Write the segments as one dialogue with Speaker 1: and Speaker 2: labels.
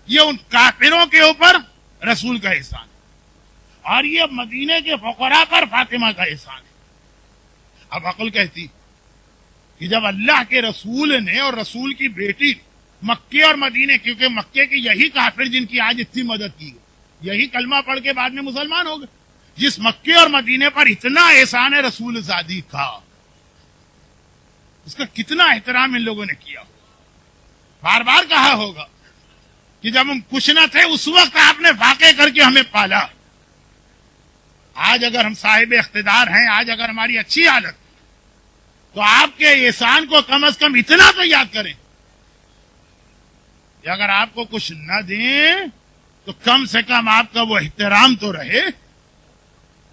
Speaker 1: یہ ان کافروں کے اوپر رسول کا احسان ہے، اور یہ مدینے کے فقراء پر فاطمہ کا احسان ہے۔ اب عقل کہتی کہ جب اللہ کے رسول نے اور رسول کی بیٹی مکے اور مدینے، کیونکہ مکے کے یہی کافر جن کی آج اتنی مدد کی گئی، یہی کلمہ پڑھ کے بعد میں مسلمان ہو گئے، جس مکے اور مدینے پر اتنا احسان ہے رسول زادی کا، اس کا کتنا احترام ان لوگوں نے کیا ہوگا۔ بار بار کہا ہوگا کہ جب ہم کچھ نہ تھے اس وقت آپ نے واقع کر کے ہمیں پالا۔ آج اگر ہم صاحب اقتدار ہیں، آج اگر ہماری اچھی حالت، تو آپ کے احسان کو کم از کم اتنا تو یاد کریں کہ اگر آپ کو کچھ نہ دیں تو کم سے کم آپ کا وہ احترام تو رہے۔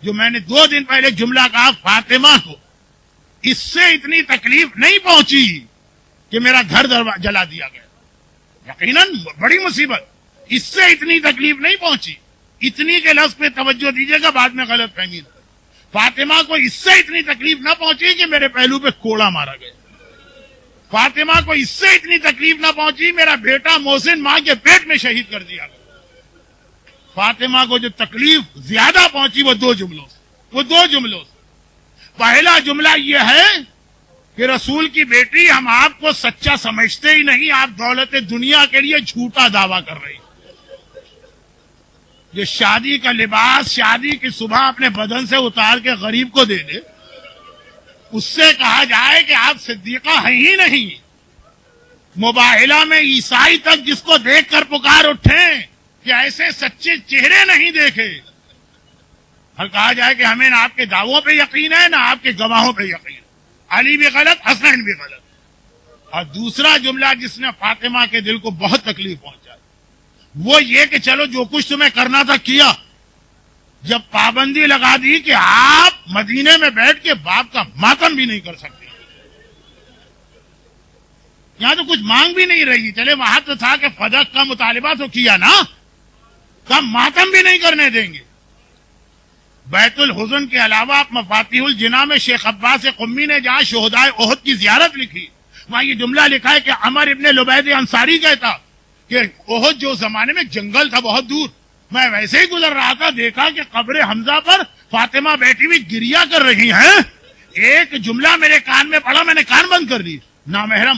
Speaker 1: جو میں نے 2 دن پہلے جملہ کہا، فاطمہ کو اس سے اتنی تکلیف نہیں پہنچی کہ میرا گھر جلا دیا گیا، یقیناً بڑی مصیبت، اس سے اتنی تکلیف نہیں پہنچی۔ اتنی کے لفظ پہ توجہ دیجیے گا، بعد میں غلط فہمی نہ۔ فاطمہ کو اس سے اتنی تکلیف نہ پہنچی کہ میرے پہلو پہ کوڑا مارا گیا، فاطمہ کو اس سے اتنی تکلیف نہ پہنچی میرا بیٹا محسن ماں کے پیٹ میں شہید کر دیا گیا۔ فاطمہ کو جو تکلیف زیادہ پہنچی وہ 2 جملوں سے۔ پہلا جملہ یہ ہے کہ رسول کی بیٹی، ہم آپ کو سچا سمجھتے ہی نہیں، آپ دولت دنیا کے لیے جھوٹا دعویٰ کر رہی ہیں۔ جو شادی کا لباس شادی کی صبح اپنے بدن سے اتار کے غریب کو دے دے، اس سے کہا جائے کہ آپ صدیقہ ہیں ہی نہیں۔ مباہلہ میں عیسائی تک جس کو دیکھ کر پکار اٹھیں کہ ایسے سچے چہرے نہیں دیکھے، اور کہا جائے کہ ہمیں نہ آپ کے دعووں پہ یقین ہے نہ آپ کے گواہوں پہ یقین ہے، علی بھی غلط، حسین بھی غلط۔ اور دوسرا جملہ جس نے فاطمہ کے دل کو بہت تکلیف پہنچا وہ یہ کہ چلو جو کچھ تمہیں کرنا تھا کیا، جب پابندی لگا دی کہ آپ مدینے میں بیٹھ کے باپ کا ماتم بھی نہیں کر سکتے، یہاں تو کچھ مانگ بھی نہیں رہی، چلے وہاں تو تھا کہ فدق کا مطالبہ تو کیا نا، کم ماتم بھی نہیں کرنے دیں گے۔ بیت الحزن کے علاوہ آپ مفاتیح الجناح میں شیخ عباس قمی نے جہاں شہدائے احد کی زیارت لکھی، وہاں یہ جملہ لکھا ہے کہ عمر ابن لبید انصاری کہتا کہ احد جو زمانے میں جنگل تھا بہت دور، میں ویسے ہی گزر رہا تھا، دیکھا کہ قبر حمزہ پر فاطمہ بیٹھی ہوئی گریا کر رہی ہیں، ایک جملہ میرے کان میں پڑا، میں نے کان بند کر دی، نامحرم،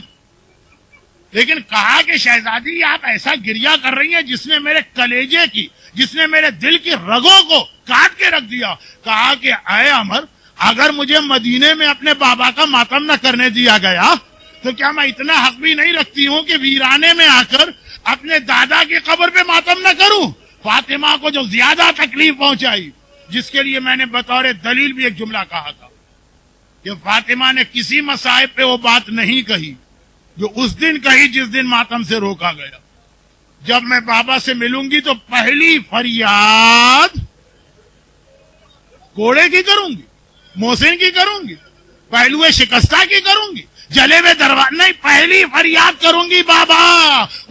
Speaker 1: لیکن کہا کہ شہزادی آپ ایسا گریا کر رہی ہیں جس نے میرے کلیجے کی، جس نے میرے دل کی رگوں کو کاٹ کے رکھ دیا۔ کہا کہ اے عمر، اگر مجھے مدینے میں اپنے بابا کا ماتم نہ کرنے دیا گیا تو کیا میں اتنا حق بھی نہیں رکھتی ہوں کہ ویرانے میں آ کر اپنے دادا کی قبر پہ ماتم نہ کروں؟ فاطمہ کو جو زیادہ تکلیف پہنچائی، جس کے لیے میں نے بطور دلیل بھی ایک جملہ کہا تھا کہ فاطمہ نے کسی مصائب پہ وہ بات نہیں کہی جو اس دن کہی جس دن ماتم سے روکا گیا، جب میں بابا سے ملوں گی تو پہلی فریاد کوڑے کی کروں گی، محسن کی کروں گی، پہلوئے شکستہ کی کروں گی، جلے ہوئے دروازے نہیں، پہلی فریاد کروں گی بابا،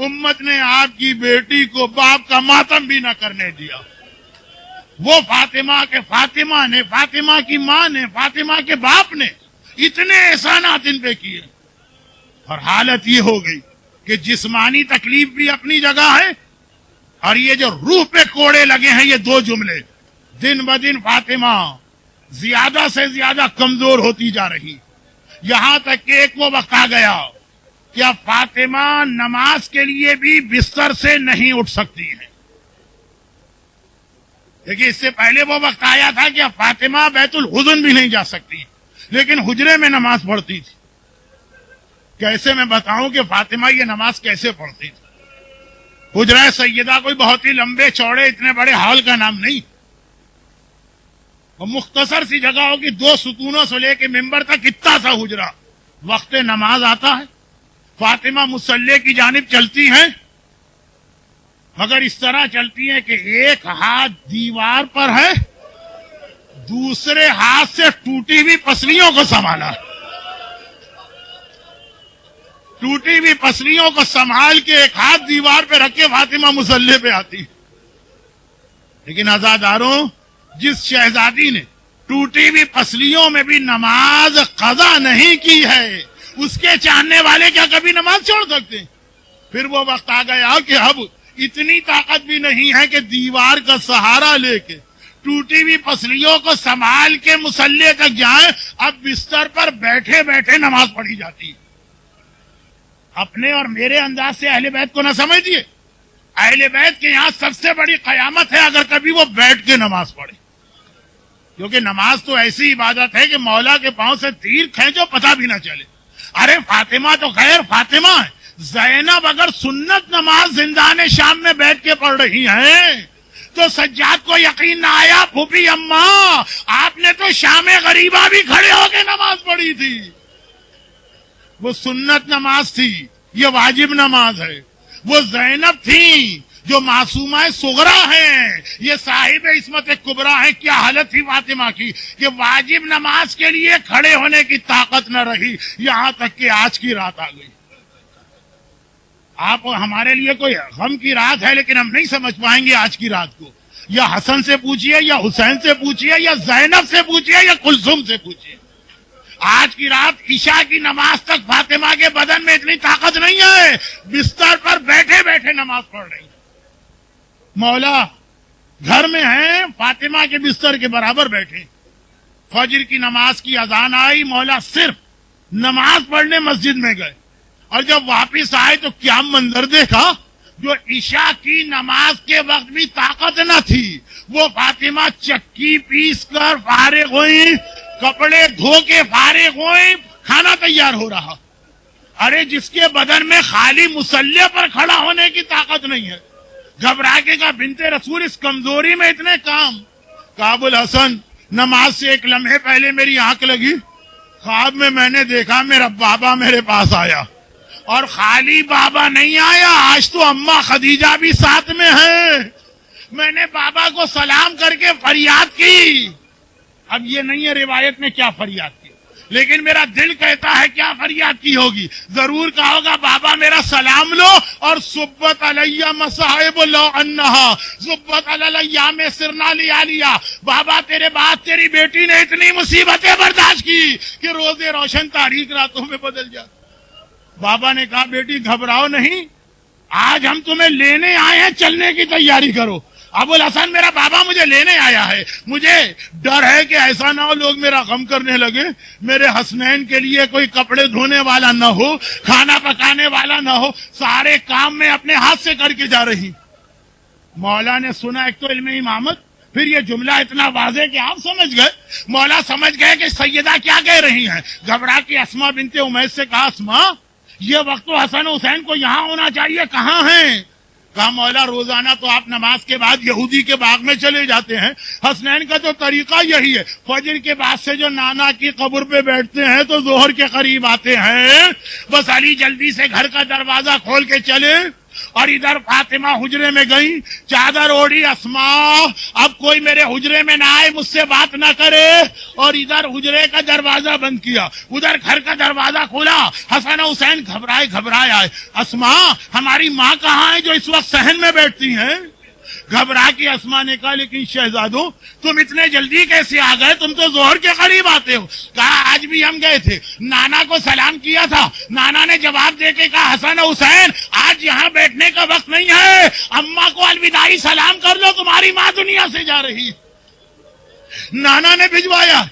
Speaker 1: امت نے آپ کی بیٹی کو باپ کا ماتم بھی نہ کرنے دیا۔ وہ فاطمہ کے فاطمہ نے، فاطمہ کی ماں نے، فاطمہ کے باپ نے اتنے احسانات ان پہ کیے، اور حالت یہ ہو گئی کہ جسمانی تکلیف بھی اپنی جگہ ہے، اور یہ جو روح پہ کوڑے لگے ہیں، یہ 2 جملے، دن بدن فاطمہ زیادہ سے زیادہ کمزور ہوتی جا رہی، یہاں تک کہ ایک وہ وقت آ گیا کہ اب فاطمہ نماز کے لیے بھی بستر سے نہیں اٹھ سکتی ہے۔ دیکھیے، اس سے پہلے وہ وقت آیا تھا کہ اب فاطمہ بیت الحزن بھی نہیں جا سکتی، لیکن حجرے میں نماز پڑھتی تھی۔ کیسے میں بتاؤں کہ فاطمہ یہ نماز کیسے پڑھتی تھی؟ حجرہ سیدہ کوئی بہت ہی لمبے چوڑے اتنے بڑے ہال کا نام نہیں، وہ مختصر سی جگہ ہوگی، 2 ستونوں سے لے کے ممبر تک اتنا سا حجرہ۔ وقت نماز آتا ہے، فاطمہ مصلی کی جانب چلتی ہیں، مگر اس طرح چلتی ہیں کہ ایک ہاتھ دیوار پر ہے، دوسرے ہاتھ سے ٹوٹی ہوئی پسلیوں کو سنبھالا، ٹوٹی ہوئی پسلیوں کو سنبھال کے ایک ہاتھ دیوار پہ رکھ کے فاطمہ مصلی پہ آتی۔ لیکن عزاداروں، جس شہزادی نے ٹوٹی ہوئی پسلیوں میں بھی نماز قضا نہیں کی ہے، اس کے چاہنے والے کیا کبھی نماز چھوڑ سکتے ہیں؟ پھر وہ وقت آ گیا کہ اب اتنی طاقت بھی نہیں ہے کہ دیوار کا سہارا لے کے ٹوٹی ہوئی پسلیوں کو سنبھال کے مصلی تک جائیں. اب بستر پر بیٹھے بیٹھے نماز پڑھی جاتی ہے. اپنے اور میرے انداز سے اہل بیت کو نہ سمجھیے. اہل بیت کے یہاں سب سے بڑی قیامت ہے اگر کبھی وہ بیٹھ کے نماز پڑھے, کیونکہ نماز تو ایسی عبادت ہے کہ مولا کے پاؤں سے تیر کھینچو پتہ بھی نہ چلے. ارے فاطمہ تو خیر فاطمہ ہے, زینب اگر سنت نماز زندان شام میں بیٹھ کے پڑھ رہی ہیں تو سجاد کو یقین نہ آیا پھوپھی اماں آپ نے تو شام غریبہ بھی کھڑے ہو کے نماز پڑھی تھی. وہ سنت نماز تھی, یہ واجب نماز ہے. وہ زینب تھی جو معصومہ صغرا ہیں, یہ صاحب عصمت کبریٰ ہیں. کیا حالت تھی فاطمہ کی کہ واجب نماز کے لیے کھڑے ہونے کی طاقت نہ رہی, یہاں تک کہ آج کی رات آ گئی. آپ ہمارے لیے کوئی غم کی رات ہے لیکن ہم نہیں سمجھ پائیں گے آج کی رات کو. یا حسن سے پوچھئے, یا حسین سے پوچھئے, یا زینب سے پوچھئے, یا کلثوم سے پوچھئے. آج کی رات عشاء کی نماز تک فاطمہ کے بدن میں اتنی طاقت نہیں ہے, بستر پر بیٹھے بیٹھے نماز پڑھ رہی. مولا گھر میں ہیں, فاطمہ کے بستر کے برابر بیٹھے. فجر کی نماز کی اذان آئی, مولا صرف نماز پڑھنے مسجد میں گئے, اور جب واپس آئے تو کیا منظر دیکھا. جو عشاء کی نماز کے وقت بھی طاقت نہ تھی, وہ فاطمہ چکی پیس کر فارغ ہوئی, کپڑے دھو کے فارغ ہوئی, کھانا تیار ہو رہا. ارے جس کے بدن میں خالی مصلی پر کھڑا ہونے کی طاقت نہیں ہے, گھبرا کے کہا بنت رسول اس کمزوری میں اتنے کام. کابل حسن نماز سے ایک لمحے پہلے میری آنکھ لگی, خواب میں نے دیکھا میرا بابا میرے پاس آیا, اور خالی بابا نہیں آیا, آج تو اماں خدیجہ بھی ساتھ میں ہے. میں نے بابا کو سلام کر کے فریاد کی. اب یہ نہیں ہے روایت میں کیا فریاد کی, لیکن میرا دل کہتا ہے کیا فریاد کی ہوگی. ضرور کہا ہوگا بابا میرا سلام لو, اور صبت علیہ مصائب لو انہا صبت علیہ میں سرنا لیا. بابا تیرے بعد تیری بیٹی نے اتنی مصیبتیں برداشت کی کہ روزے روشن تاریک راتوں میں بدل جاتے. بابا نے کہا بیٹی گھبراؤ نہیں, آج ہم تمہیں لینے آئے ہیں, چلنے کی تیاری کرو. ابو الحسن میرا بابا مجھے لینے آیا ہے, مجھے ڈر ہے کہ ایسا نہ ہو لوگ میرا غم کرنے لگے, میرے حسنین کے لیے کوئی کپڑے دھونے والا نہ ہو, کھانا پکانے والا نہ ہو, سارے کام میں اپنے ہاتھ سے کر کے جا رہی. مولا نے سنا ایک تو علم امامت, پھر یہ جملہ اتنا واضح کہ آپ سمجھ گئے. مولا سمجھ گئے کہ سیدہ کیا کہہ رہی ہیں. گھبرا کے اسما بنت امیس سے کہا اسما یہ وقت تو حسن حسین کو یہاں ہونا چاہیے, کہاں ہیں. کہا مولا روزانہ تو آپ نماز کے بعد یہودی کے باغ میں چلے جاتے ہیں, حسنین کا تو طریقہ یہی ہے, فجر کے بعد سے جو نانا کی قبر پہ بیٹھتے ہیں تو ظہر کے قریب آتے ہیں, بس علی جلدی سے گھر کا دروازہ کھول کے چلے. اور ادھر فاطمہ حجرے میں گئی, چادر اوڑھی, اسما اب کوئی میرے حجرے میں نہ آئے, مجھ سے بات نہ کرے, اور ادھر حجرے کا دروازہ بند کیا, ادھر گھر کا دروازہ کھولا. حسن حسین گھبرائے آئے. اسما ہماری ماں کہاں ہے جو اس وقت صحن میں بیٹھتی ہیں. گھبرا کے اسما نے کہا لیکن شہزادوں تم اتنے جلدی کیسے آ گئے, تم تو ظہر کے قریب آتے ہو. کہا آج بھی ہم گئے تھے, نانا کو سلام کیا تھا, نانا نے جواب دے کے کہا حسن حسین آج یہاں بیٹھنے کا وقت نہیں ہے, اماں کو الوداعی سلام کر لو, تمہاری ماں دنیا سے جا رہی. نانا نے بھجوایا,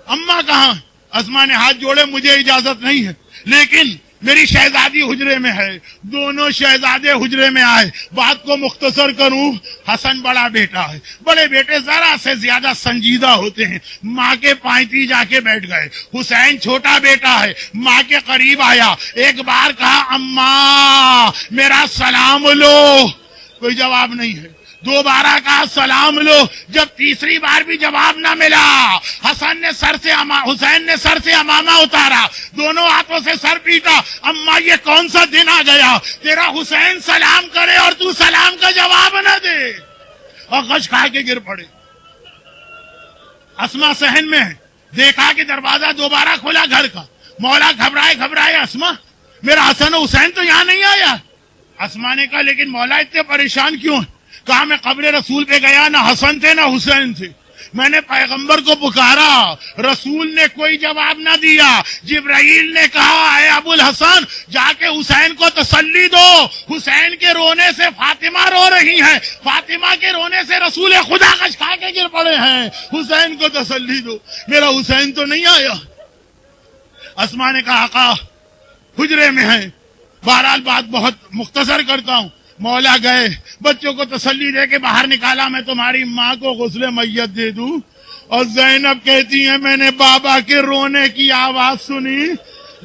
Speaker 1: اماں کہاں. اسما نے ہاتھ جوڑے, مجھے اجازت نہیں ہے, لیکن میری شہزادی حجرے میں ہے. دونوں شہزادے حجرے میں آئے. بات کو مختصر کروں, حسن بڑا بیٹا ہے, بڑے بیٹے ذرا سے زیادہ سنجیدہ ہوتے ہیں, ماں کے پائتی جا کے بیٹھ گئے. حسین چھوٹا بیٹا ہے, ماں کے قریب آیا, ایک بار کہا اماں میرا سلام لو, کوئی جواب نہیں ہے. دوبارہ کہا سلام لو, جب تیسری بار بھی جواب نہ ملا, حسین نے سر سے امامہ اتارا, دونوں ہاتھوں سے سر پیٹا. اماں یہ کون سا دن آ گیا, تیرا حسین سلام کرے اور تو سلام کا جواب نہ دے, اور غش کھا کے گر پڑے. اسما صحن میں ہے, دیکھا کہ دروازہ دوبارہ کھلا گھر کا. مولا گھبرائے اسما میرا حسن حسین تو یہاں نہیں آیا. اسما نے کہا لیکن مولا اتنے پریشان کیوں ہیں. کہا میں قبر رسول پہ گیا, نہ حسن تھے نہ حسین تھے. میں نے پیغمبر کو پکارا، رسول نے کوئی جواب نہ دیا۔ جبرائیل نے کہا اے ابو الحسن جا کے حسین کو تسلی دو، حسین کے رونے سے فاطمہ رو رہی ہیں، فاطمہ کے رونے سے رسول خدا کچھ کھا کے گر پڑے ہیں، حسین کو تسلی دو۔ میرا حسین تو نہیں آیا۔ اسما نے کہا آقا حجرے میں ہے۔ بہرحال بات بہت مختصر کرتا ہوں، مولا گئے، بچوں کو تسلی دے کے باہر نکالا، میں تمہاری ماں کو غسل میت دے دوں؟ اور زینب کہتی ہیں میں نے بابا کے رونے کی آواز سنی۔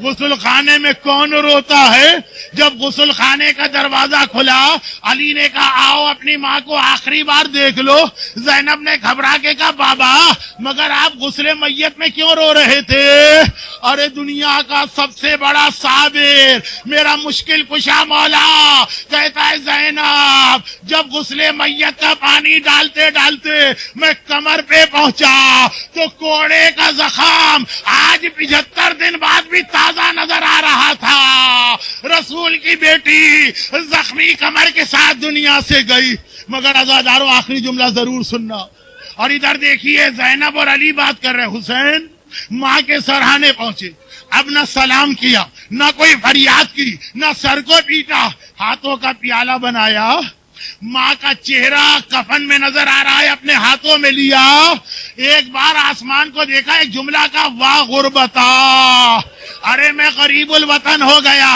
Speaker 1: غسل خانے میں کون روتا ہے؟ جب غسل خانے کا دروازہ کھلا، علی نے کہا آؤ اپنی ماں کو آخری بار دیکھ لو۔ زینب نے گھبرا کے کہا بابا مگر آپ غسل میت میں کیوں رو رہے تھے؟ ارے دنیا کا سب سے بڑا صابر، میرا مشکل کشا مولا کہتا ہے زینب جب غسل میت کا پانی ڈالتے ڈالتے میں کمر پہ پہنچا تو کوڑے کا زخم آج 75 دن بعد بھی تازہ نظر آ رہا تھا۔ رسول کی بیٹی زخمی کمر کے ساتھ دنیا سے گئی۔ مگر عزادارو آخری جملہ ضرور سننا، اور ادھر دیکھیے زینب اور علی بات کر رہے، حسین ماں کے سرہانے پہنچے، اب نہ سلام کیا، نہ کوئی فریاد کی، نہ سر کو پیٹا، ہاتھوں کا پیالہ بنایا، ماں کا چہرہ کفن میں نظر آ رہا ہے، اپنے ہاتھوں میں لیا، ایک بار آسمان کو دیکھا، ایک جملہ کا واہ غربتا، ارے میں غریب الوطن ہو گیا،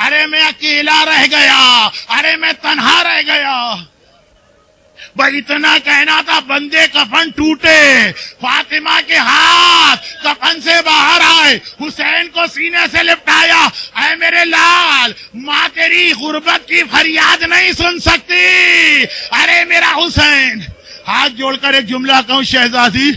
Speaker 1: ارے میں اکیلا رہ گیا، ارے میں تنہا رہ گیا۔ بھائی اتنا کہنا تھا، بندے کفن ٹوٹے، فاطمہ کے ہاتھ کفن سے باہر آئے، حسین کو سینے سے لپٹایا، اے میرے لال ماں تیری غربت کی فریاد نہیں سن سکتی، ارے میرا حسین۔ ہاتھ جوڑ کر ایک جملہ کہوں شہزادی،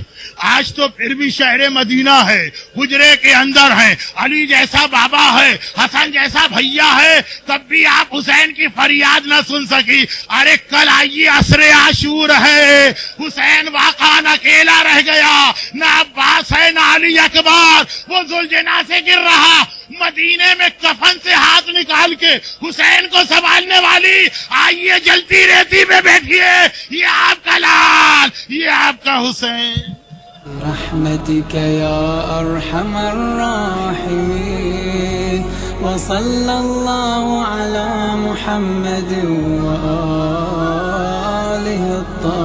Speaker 1: آج تو پھر بھی شہر مدینہ ہے، حجرے کے اندر ہے، علی جیسا بابا ہے، حسن جیسا بھیا ہے، تب بھی آپ حسین کی فریاد نہ سن سکی۔ ارے کل آئیے عصر عاشور ہے، حسین واقعاً اکیلا رہ گیا، نہ عباس ہے نہ علی اکبر، وہ ذوالجناح سے گر رہا، مدینے میں کفن سے ہاتھ نکال کے حسین کو سنبھالنے والی، آئیے جلتی ریتی میں بیٹھیے، یہ آپ کا لال، یہ آپ کا حسین۔
Speaker 2: برحمتك يا أرحم الراحمين وصلى الله على محمد وآله الطاهرين